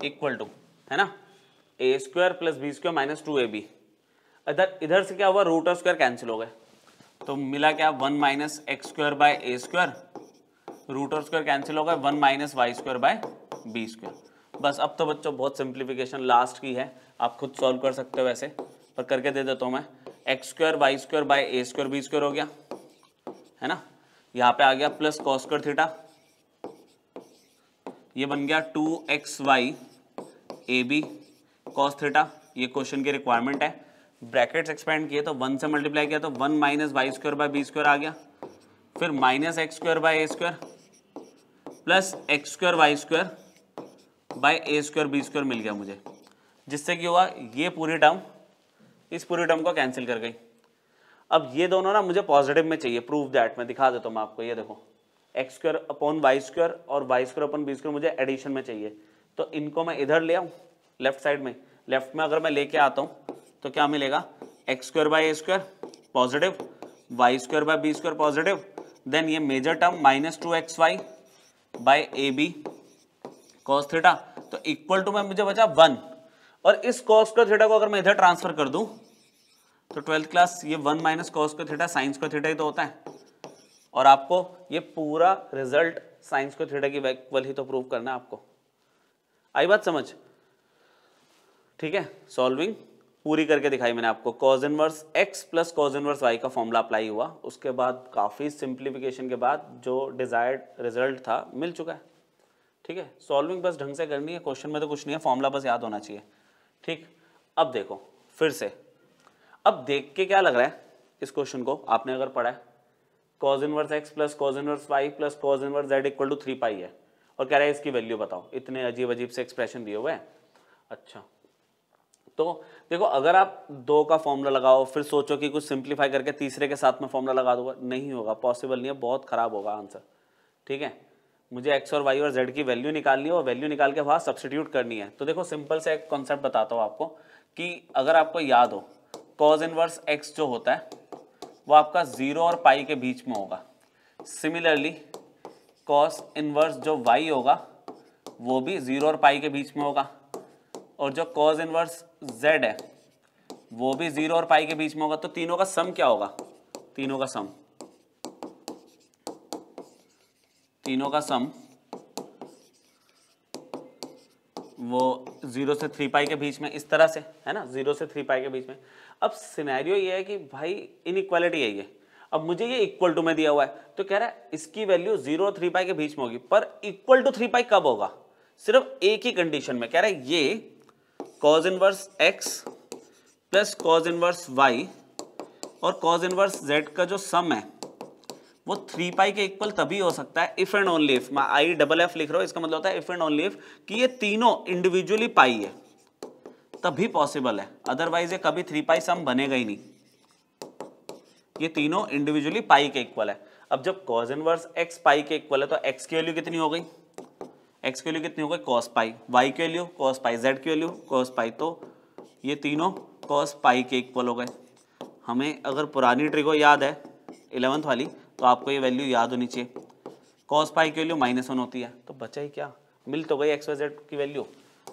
equal to, है ना, a square plus b square minus 2ab। इधर इधर से क्या हुआ, रूट और स्क्वायर कैंसिल हो गए, तो मिला क्या 1 minus x square by a square, root और स्क्वायर कैंसिल हो गए, 1 minus y square by b square. बस अब तो बच्चों बहुत सिंप्लीफिकेशन लास्ट की है, आप खुद सॉल्व कर सकते हो वैसे, पर करके दे देता हूँ मैं। X square y square by a square b square हो गया, है ना। यहाँ पे आ गया प्लस कॉस स्क्वायर थीटा, ये बन गया 2xy a b cos theta, ये क्वेश्चन की रिक्वायरमेंट है। ब्रैकेट्स एक्सपेंड किए तो 1 से मल्टीप्लाई किया तो 1 minus y square by b square आ गया, फिर minus x square by a square plus x square y square by a square b square मिल गया मुझे, जिससे कि हुआ ये पूरी टर्म इस पूरी टर्म को कैंसिल कर गई। अब ये दोनों ना मुझे पॉजिटिव में चाहिए, प्रूव दैट, मैं दिखा देता हूँ मैं आपको। ये देखो x square upon y square और y square upon b square मुझे एडिशन में चाहिए, तो इनको मैं इधर ले आऊँ लेफ्ट साइड में। लेफ्ट में अगर मैं लेके आता हूँ तो क्या मिलेगा, x square by a square positive, y square by b square positive, then ये major term minus 2xy by a b cos theta, तो इक्वल टू में मुझे बचा 1, और इस कॉस स्क्वायर थीटा को अगर मैं इधर ट्रांसफर कर दूं तो 12th क्लास ये 1 minus cos square theta sine square theta ही तो होता है, और आपको ये पूरा रिजल्ट साइन स्क्वायर थीटा की इक्वल ही तो प्रूव करना है आपको। आई बात समझ, ठीक है। सॉल्विंग पूरी करके दिखाई मैंने आपको, cause inverse x plus cos inverse y का फॉर्मूला अप्लाई हुआ, उसके बाद काफ़ी सिंप्लीफिकेशन के बाद जो डिजायर्ड रिजल्ट था मिल चुका है, ठीक है। सॉल्विंग बस ढंग से करनी है, क्वेश्चन में तो कुछ नहीं है, फॉर्मूला बस याद होना चाहिए, ठीक। अब देखो फिर से, अब देख के क्या लग रहा है इस क्वेश्चन को, आपने अगर पढ़ा है cos inverse x plus cos inverse y plus cos inverse z equal to 3 pi है, और कह रहा है इसकी वैल्यू बताओ, इतने अजीब अजीब से एक्सप्रेशन दिए हुए हैं। अच्छा तो देखो, अगर आप 2 का फॉर्मूला लगाओ फिर सोचो कि कुछ सिंप्लीफाई करके तीसरे के साथ में फॉर्मूला लगा दूंगा, नहीं होगा, पॉसिबल नहीं है, बहुत खराब होगा आंसर, ठीक है। मुझे एक्स और वाई और जेड की वैल्यू निकालनी है और वैल्यू निकाल के वहाँ सब्सटीट्यूट करनी है। तो देखो सिंपल से एक कॉन्सेप्ट बताता हूँ आपको कि अगर आपको याद हो कॉज इनवर्स एक्स जो होता है वो आपका 0 और पाई के बीच में होगा, सिमिलरली कॉस इनवर्स जो वाई होगा वो भी 0 और पाई के बीच में होगा, और जो कॉज इनवर्स z है वो भी 0 और पाई के बीच में होगा। तो तीनों का सम क्या होगा, तीनों का सम वो 0 से 3 पाई के बीच में, इस तरह से है ना, 0 से 3 पाई के बीच में। अब सिनेरियो ये है कि भाई इनइक्वालिटी है ये, अब मुझे ये इक्वल टू में दिया हुआ है, तो कह रहा है इसकी वैल्यू 0 और 3 पाई के बीच में होगी, पर इक्वल टू 3 पाई कब होगा, सिर्फ एक ही कंडीशन में। कह रहा है ये cause inverse x plus cos inverse y और कॉज इनवर्स z का जो सम है वो 3 पाई के इक्वल तभी हो सकता है इफ एंड ओनली इफ, मैं IFF लिख रहा हूं, इसका मतलब होता है इफ एंड ओनली इफ कि ये तीनों इंडिविजुअली पाई है, तभी पॉसिबल है, अदरवाइज ये कभी 3 पाई सम बनेगा ही नहीं। ये तीनों इंडिविजुअली पाई के इक्वल है। अब जब कॉज इनवर्स x पाई के इक्वल है तो x की वैल्यू कितनी हो गई, x की वैल्यू कितनी हो गई cos पाई, y की वैल्यू cos पाई, z की वैल्यू cos पाई, तो ये तीनों cos पाई के इक्वल हो गए। हमें अगर पुरानी ट्रिक याद है 11th वाली, तो आपको ये वैल्यू याद होनी चाहिए, cos पाई की वैल्यू -1 होती है, तो बचा ही क्या, मिल तो गई x y z की वैल्यू।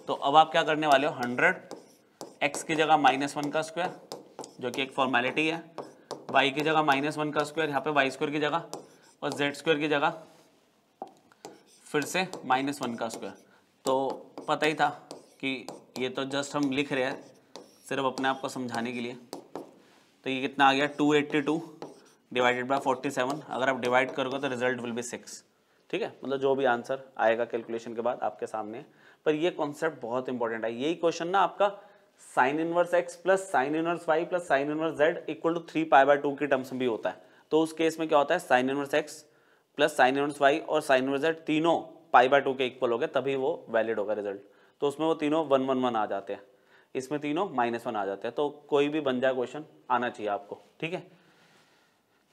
तो अब आप क्या करने वाले हो, 100 x की जगह -1 का स्क्वायर जो कि एक फॉर्मेलिटी है, y की जगह -1 का स्क्वायर, यहाँ पे y स्क्वायर की जगह, और z स्क्वायर की जगह फिर से -1 का स्क्वायर। तो पता ही था कि ये तो जस्ट हम लिख रहे हैं सिर्फ अपने आप को समझाने के लिए। तो ये कितना आ गया 282 डिवाइडेड बाय 47, अगर आप डिवाइड करोगे तो रिजल्ट विल बी 6, ठीक है। मतलब जो भी आंसर आएगा कैलकुलेशन के बाद आपके सामने है। पर ये कॉन्सेप्ट बहुत इंपॉर्टेंट है, यही क्वेश्चन ना आपका sine inverse x plus sine inverse y plus sine inverse z equal to 3π/2 की टर्म्स में भी होता है। तो उस केस में क्या होता है, sign inverse x plus sine inverse y और साइन इनवर्स z तीनों π/2 के इक्वल हो गए, तभी वो वैलिड होगा रिजल्ट। तो उसमें वो तीनों 1 1 1 आ जाते हैं, इसमें तीनों -1 आ जाते हैं। तो कोई भी बन जाए क्वेश्चन आना चाहिए आपको, ठीक है।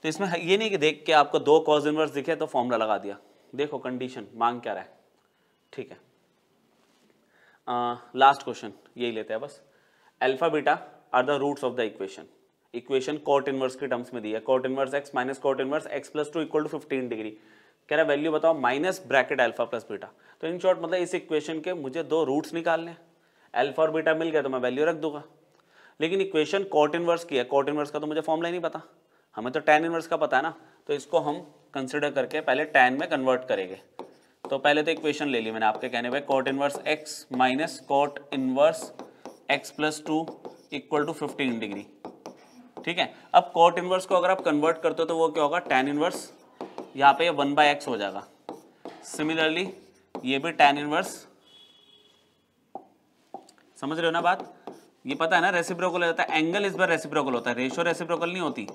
तो इसमें ये नहीं कि देख के आपको 2 कॉज इनवर्स दिखे तो फॉर्मूला लगा दिया, देखो कंडीशन मांग क्या रहा है, ठीक है। लास्ट क्वेश्चन यही लेते हैं बस। Alpha beta are the roots of the equation cot inverse के टर्म्स में दी है, cot inverse x minus cot inverse x plus 2 equal to 15 degree. कह रहा है वैल्यू बताओ minus bracket alpha plus beta. तो इन शॉर्ट मतलब इस इक्वेशन के मुझे 2 रूट्स निकालने हैं, अल्फा और बीटा मिल गया तो मैं वैल्यू रख दूंगा, लेकिन इक्वेशन कॉट इनवर्स की है, कॉट इनवर्स का तो मुझे फॉर्मूला ही नहीं पता, हमें तो टैन इनवर्स का पता है ना, तो इसको हम कंसिडर करके पहले टैन में कन्वर्ट करेंगे। तो पहले तो इक्वेशन ले ली मैंने आपके कहने पे, cot inverse x minus cot inverse x plus 2 equal to 15 degree. ठीक है, अब कॉट इनवर्स को अगर आप कन्वर्ट करते हो तो वो क्या होगा, टैन इनवर्स, यहाँ पे ये 1/x हो जाएगा। सिमिलरली ये भी टैन इनवर्स, समझ रहे हो ना बात, ये पता है ना रेसिप्रोकल होता है, एंगल इस बार रेसिप्रोकल होता है, रेशियो रेसिप्रोकल नहीं होती।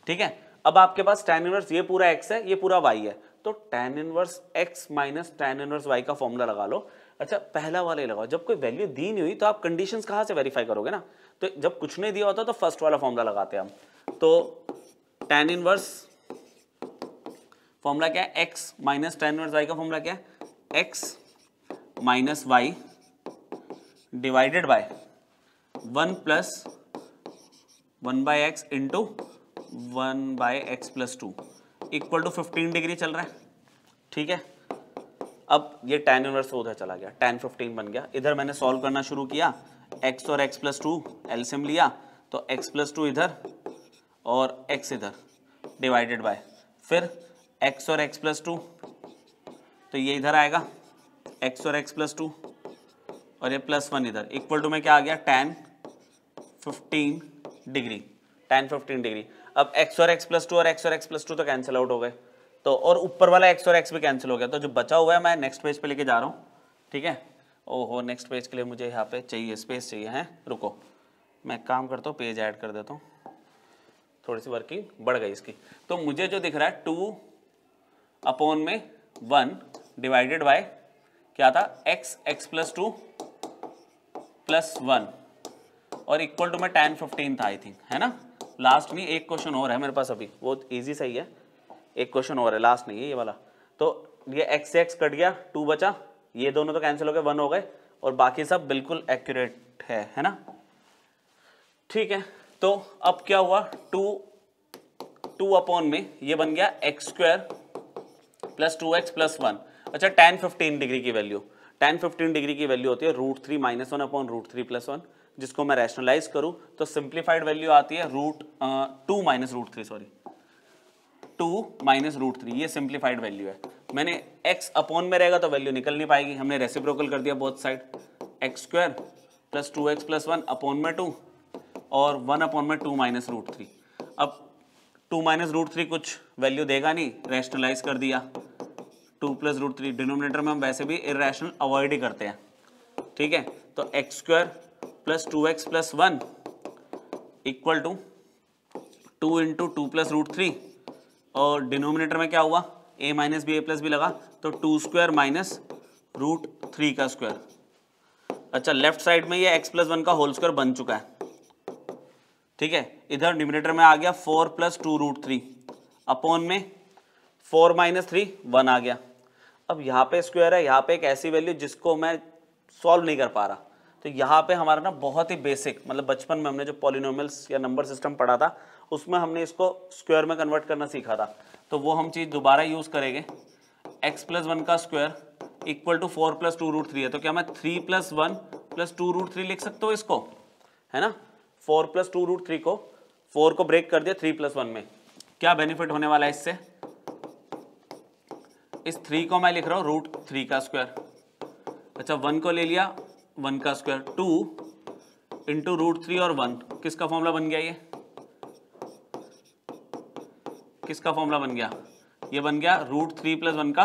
ठीक है, अब आपके पास टैन इनवर्स ये पूरा x है, ये पूरा y है, तो tan inverse x minus tan inverse y का फॉर्मूला लगा लो। अच्छा, पहला वाला ही लगाओ, जब कोई वैल्यू दी नहीं हुई तो आप कंडीशंस कहाँ से वेरीफाई करोगे ना, तो जब कुछ नहीं दिया होता तो फर्स्ट वाला फॉर्मूला लगाते हैं हम। तो टैन इनवर्स फॉर्मूला क्या है, x minus tan inverse y का फॉर्मूला क्या है, x minus y divided by 1 plus 1/x into 1/x plus 2 equal to 15 degree चल रहा है। ठीक है, अब ये टैन इनवर्स उधर चला गया, टैन 15 बन गया। इधर मैंने सॉल्व करना शुरू किया, x और x प्लस 2 एलसीएम लिया, तो x प्लस 2 इधर और x इधर डिवाइडेड बाय, फिर x और x प्लस 2, तो ये इधर आएगा x और x प्लस 2 और ये प्लस 1 इधर, इक्वल टू में क्या आ गया, टैन 15 डिग्री, टैन 15 डिग्री। अब x और x प्लस 2 और x और x प्लस 2 तो कैंसिल आउट हो गए, तो और ऊपर वाला x और x भी कैंसिल हो गया, तो जो बचा हुआ है मैं नेक्स्ट पेज पे लेके जा रहा हूँ। ठीक है, ओहो नेक्स्ट पेज के लिए मुझे यहाँ पे चाहिए स्पेस चाहिए है, रुको मैं एक काम करता हूँ, पेज ऐड कर देता हूँ, थोड़ी सी वर्किंग बढ़ गई इसकी। तो मुझे जो दिख रहा है 2/1 डिवाइडेड बाय क्या था, x प्लस 2 प्लस 1 और इक्वल टू में टैन 15 था आई थिंक, है ना। लास्ट नहीं, एक क्वेश्चन और है मेरे पास अभी, वो इजी सही है, एक क्वेश्चन और है, लास्ट नहीं है ये वाला। तो ये x से x कट गया, 2 बचा, ये दोनों तो कैंसिल हो गए, 1 हो गए, और बाकी सब बिल्कुल एक्यूरेट है ना। ठीक है, तो अब क्या हुआ, 2 में ये बन गया x² प्लस 2x प्लस 1। अच्छा, टैन 15 डिग्री की वैल्यू, टैन 15 डिग्री की वैल्यू होती है √3 - 1 अपॉन √3 + 1, जिसको मैं रैशनलाइज करूं तो सिंप्लीफाइड वैल्यू आती है 2 - √3, सॉरी 2 - √3, ये सिंप्लीफाइड वैल्यू है। मैंने x अपॉन में रहेगा तो वैल्यू निकल नहीं पाएगी, हमने रेसिप्रोकल कर दिया both side, x² plus 2x plus 1 upon में 2 और 1 अपॉन में 2 - √3। अब 2 - √3 कुछ वैल्यू देगा नहीं, रैशनलाइज कर दिया, 2 + √3, डिनोमिनेटर में हम वैसे भी इरेशनल अवॉइड ही करते हैं। ठीक है, तो x² plus 2x plus 1 equal to 2 × 2 + √3, और डिनोमिनेटर में क्या हुआ, a - b a + b लगा, तो 2² माइनस √3 का स्क्वायर। अच्छा, लेफ्ट साइड में ये x + 1 का होल स्क्वायर बन चुका है। ठीक है, इधर डिनोमिनेटर में आ गया 4 + 2 √3 अपॉन में 4 - 3 1 आ गया। अब यहाँ पे स्क्वायर है, यहाँ पे एक ऐसी वैल्यू जिसको मैं सॉल्व नहीं कर पा रहा, तो यहाँ पे हमारा ना बहुत ही बेसिक, मतलब बचपन में हमने जो पॉलिनोमियल्स या नंबर सिस्टम पढ़ा था उसमें हमने इसको स्क्वायर में कन्वर्ट करना सीखा था, तो वो हम चीज़ दोबारा यूज़ करेंगे। x + 1 का स्क्वायर इक्वल टू 4 + 2 √3 है, तो क्या मैं 3 + 1 + 2 √3 लिख सकता हूँ इसको, है ना। 4 + 2 √3 को, 4 को ब्रेक कर दिया 3 + 1 में, क्या बेनिफिट होने वाला है इससे, इस 3 को मैं लिख रहा हूँ √3 का स्क्वायर। अच्छा, 1 को ले लिया 1 का स्क्वायर, 2 × √3 और 1, किसका फॉर्मूला बन गया, ये किसका फॉर्मूला बन गया, ये बन गया √3 + 1 का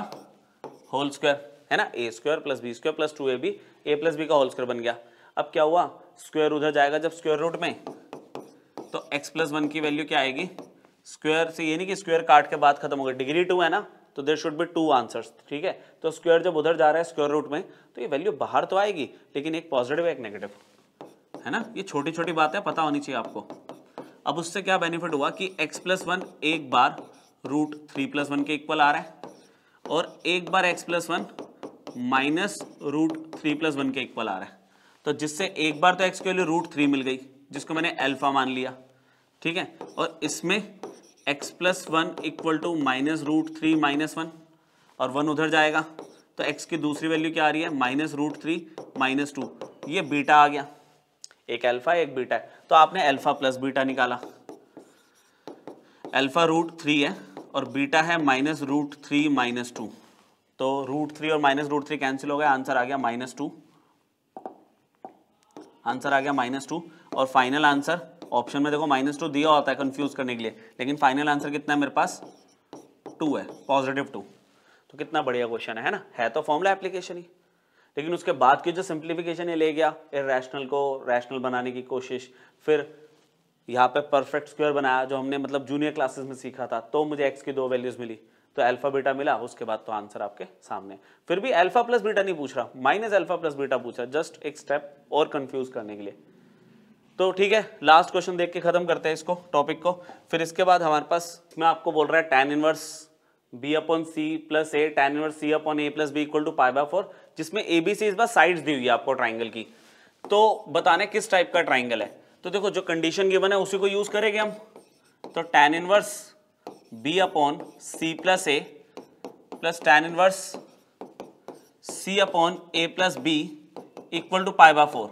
होल स्क्वायर, है ना, a² + b² + 2ab, a + b का होल स्क्वायर बन गया। अब क्या हुआ, स्क्वायर उधर जाएगा जब स्क्वायर रूट में, तो x + 1 की वैल्यू क्या आएगी, स्क्वायर से ये नहीं कि स्क्वायर काट के बाद खत्म हो गया, डिग्री 2 है ना, तो देयर शुड बी 2 आंसर्स। ठीक है, तो स्क्वायर जब उधर जा रहा है स्क्वायर रूट में, तो ये वैल्यू बाहर तो आएगी, लेकिन एक पॉजिटिव एक नेगेटिव, है ना। ये छोटी छोटी बातें पता होनी चाहिए आपको। अब उससे क्या बेनिफिट हुआ कि x + 1 एक बार √3 + 1 के इक्वल आ रहा है, और एक बार x + 1 माइनस √3 + 1 के इक्वल आ रहा है, तो जिससे एक बार तो x की वैल्यू √3 मिल गई, जिसको मैंने अल्फा मान लिया। ठीक है, और इसमें x + 1 इक्वल टू माइनस √3 - 1, और 1 उधर जाएगा, तो x की दूसरी वैल्यू क्या आ रही है, -√3 - 2, ये बीटा आ गया। एक अल्फा एक बीटा है, तो आपने अल्फा प्लस बीटा निकाला, अल्फा √3 है और बीटा है -√3 -2, तो √3 और -√3 कैंसिल हो गया, आंसर आ गया -2, आंसर आ गया -2। और फाइनल आंसर ऑप्शन में देखो -2 दिया होता है कंफ्यूज करने के लिए, लेकिन फाइनल आंसर कितना है मेरे पास 2 है, +2। तो कितना बढ़िया क्वेश्चन है ना, है तो फॉर्मूला एप्लीकेशन ही, लेकिन उसके बाद की जो सिंप्लीफिकेशन ये ले गया, इरेशनल को रैशनल बनाने की कोशिश, फिर यहाँ पे परफेक्ट स्क्वायर बनाया जो हमने मतलब जूनियर क्लासेस में सीखा था, तो मुझे एक्स की 2 वैल्यूज मिली, तो अल्फा बीटा मिला, उसके बाद तो आंसर आपके सामने। फिर भी अल्फा प्लस बीटा नहीं पूछ रहा, -अल्फा प्लस बीटा पूछ रहा, जस्ट एक स्टेप और कंफ्यूज करने के लिए। तो ठीक है, लास्ट क्वेश्चन देख के खत्म करते हैं इसको टॉपिक को। फिर इसके बाद हमारे पास मैं आपको बोल रहा है tan inverse b/c + a tan inverse c/a + b = π/4, जिसमें ABC इस बार साइड्स दी हुई है आपको ट्राइंगल की। तो बताने किस टाइप का ट्राइंगल है, तो देखो जो कंडीशन गिवन है उसी को यूज करेंगे हम। तो tan inverse b/c + a plus tan inverse c/a + b = π/4।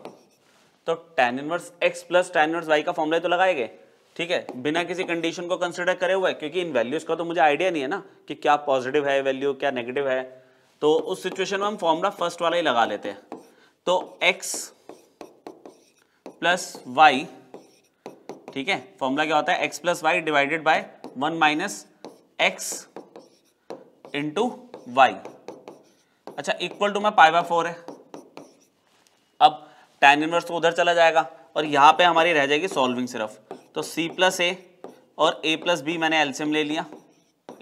तो tan inverse x plus tan inverse y का फॉर्मूला तो लगाएंगे, ठीक है, बिना किसी कंडीशन को कंसिडर करे हुए, क्योंकि इन वैल्यूज का तो मुझे आइडिया नहीं है ना कि क्या पॉजिटिव है वैल्यू क्या नेगेटिव है, तो उस सिचुएशन में हम फॉर्मूला फर्स्ट वाला ही लगा लेते हैं। तो x प्लस y, ठीक है, फॉर्मूला क्या होता है x plus y divided by 1 - x into y. अच्छा, इक्वल टू में π/4 है। अब tan इनवर्स तो उधर चला जाएगा और यहाँ पे हमारी रह जाएगी सॉल्विंग सिर्फ। तो c + a और a + b मैंने एलसीएम ले लिया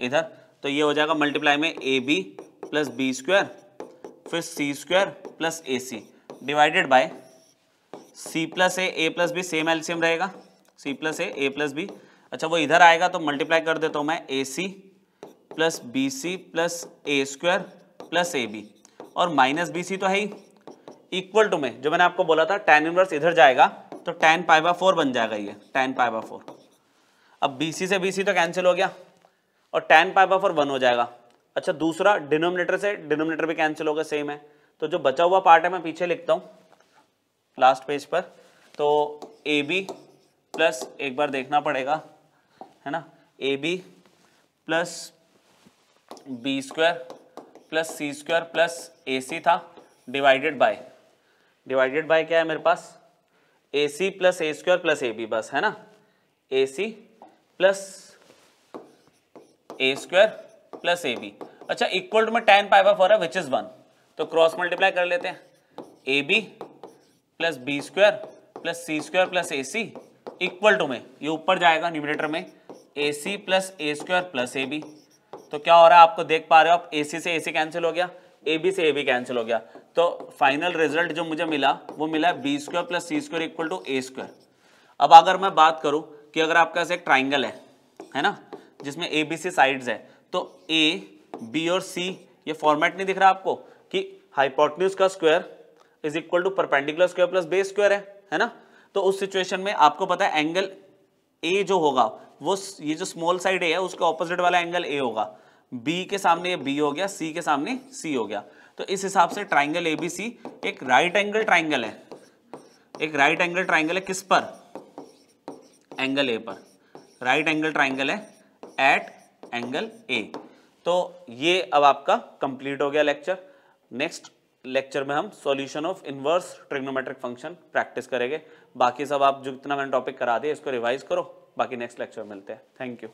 इधर, तो ये हो जाएगा मल्टीप्लाई में ab + b² फिर c² + ac divided by c + a + b, same LCM रहेगा, c + a + b। अच्छा, वो इधर आएगा तो मल्टीप्लाई कर देता हूँ मैं ac + bc + a² + ab, और -bc तो है ही, इक्वल टू में जो मैंने आपको बोला था tan इनवर्स इधर जाएगा तो tan π/4 बन जाएगा, ये tan π/4। अब bc से bc तो कैंसिल हो गया और tan π/4 1 हो जाएगा। अच्छा, दूसरा डिनोमिनेटर से डिनोमिनेटर भी कैंसिल हो गया, सेम है, तो जो बचा हुआ पार्ट है मैं पीछे लिखता हूँ लास्ट पेज पर। तो ab प्लस, एक बार देखना पड़ेगा है ना, ab plus b² plus c² plus ac था, डिवाइडेड बाय क्या है मेरे पास ac plus a² plus ab, बस है ना, ac plus a² plus ab। अच्छा, इक्वल टू में tan π/4 है विच इज 1, तो क्रॉस मल्टीप्लाई कर लेते हैं, ab plus b² plus c² plus ac equal to में ये ऊपर जाएगा न्यूमरेटर में ac plus a² plus ab। तो क्या हो रहा है आपको देख पा रहे हो आप, ac से ac कैंसिल हो गया, ab से ab कैंसिल हो गया, तो फाइनल रिजल्ट जो मुझे मिला वो मिला b² प्लस c² = a²। अब अगर मैं बात करूं कि अगर आपके पास एक ट्राइंगल है ना, जिसमें ABC साइड्स है, तो A, B और C, ये फॉर्मेट नहीं दिख रहा आपको कि हाइपोटेन्यूज का square is equal to perpendicular square plus base square है ना। तो उस सिचुएशन में आपको पता है एंगल A जो होगा वो ये जो स्मॉल साइड A है उसके ऑपोजिट वाला एंगल A होगा, B के सामने ये B हो गया, C के सामने C हो गया। तो इस हिसाब से ट्राइंगल ABC एक राइट एंगल ट्राइंगल है, एक राइट एंगल ट्राइंगल है किस पर, एंगल A पर, राइट एंगल ट्राइंगल है एट एंगल A। तो ये अब आपका कंप्लीट हो गया लेक्चर। नेक्स्ट लेक्चर में हम solution of inverse trigonometric function practice करेंगे। बाकी सब आप जितना मैंने टॉपिक करा दिया इसको रिवाइज करो, बाकी नेक्स्ट लेक्चर मिलते हैं। Thank you.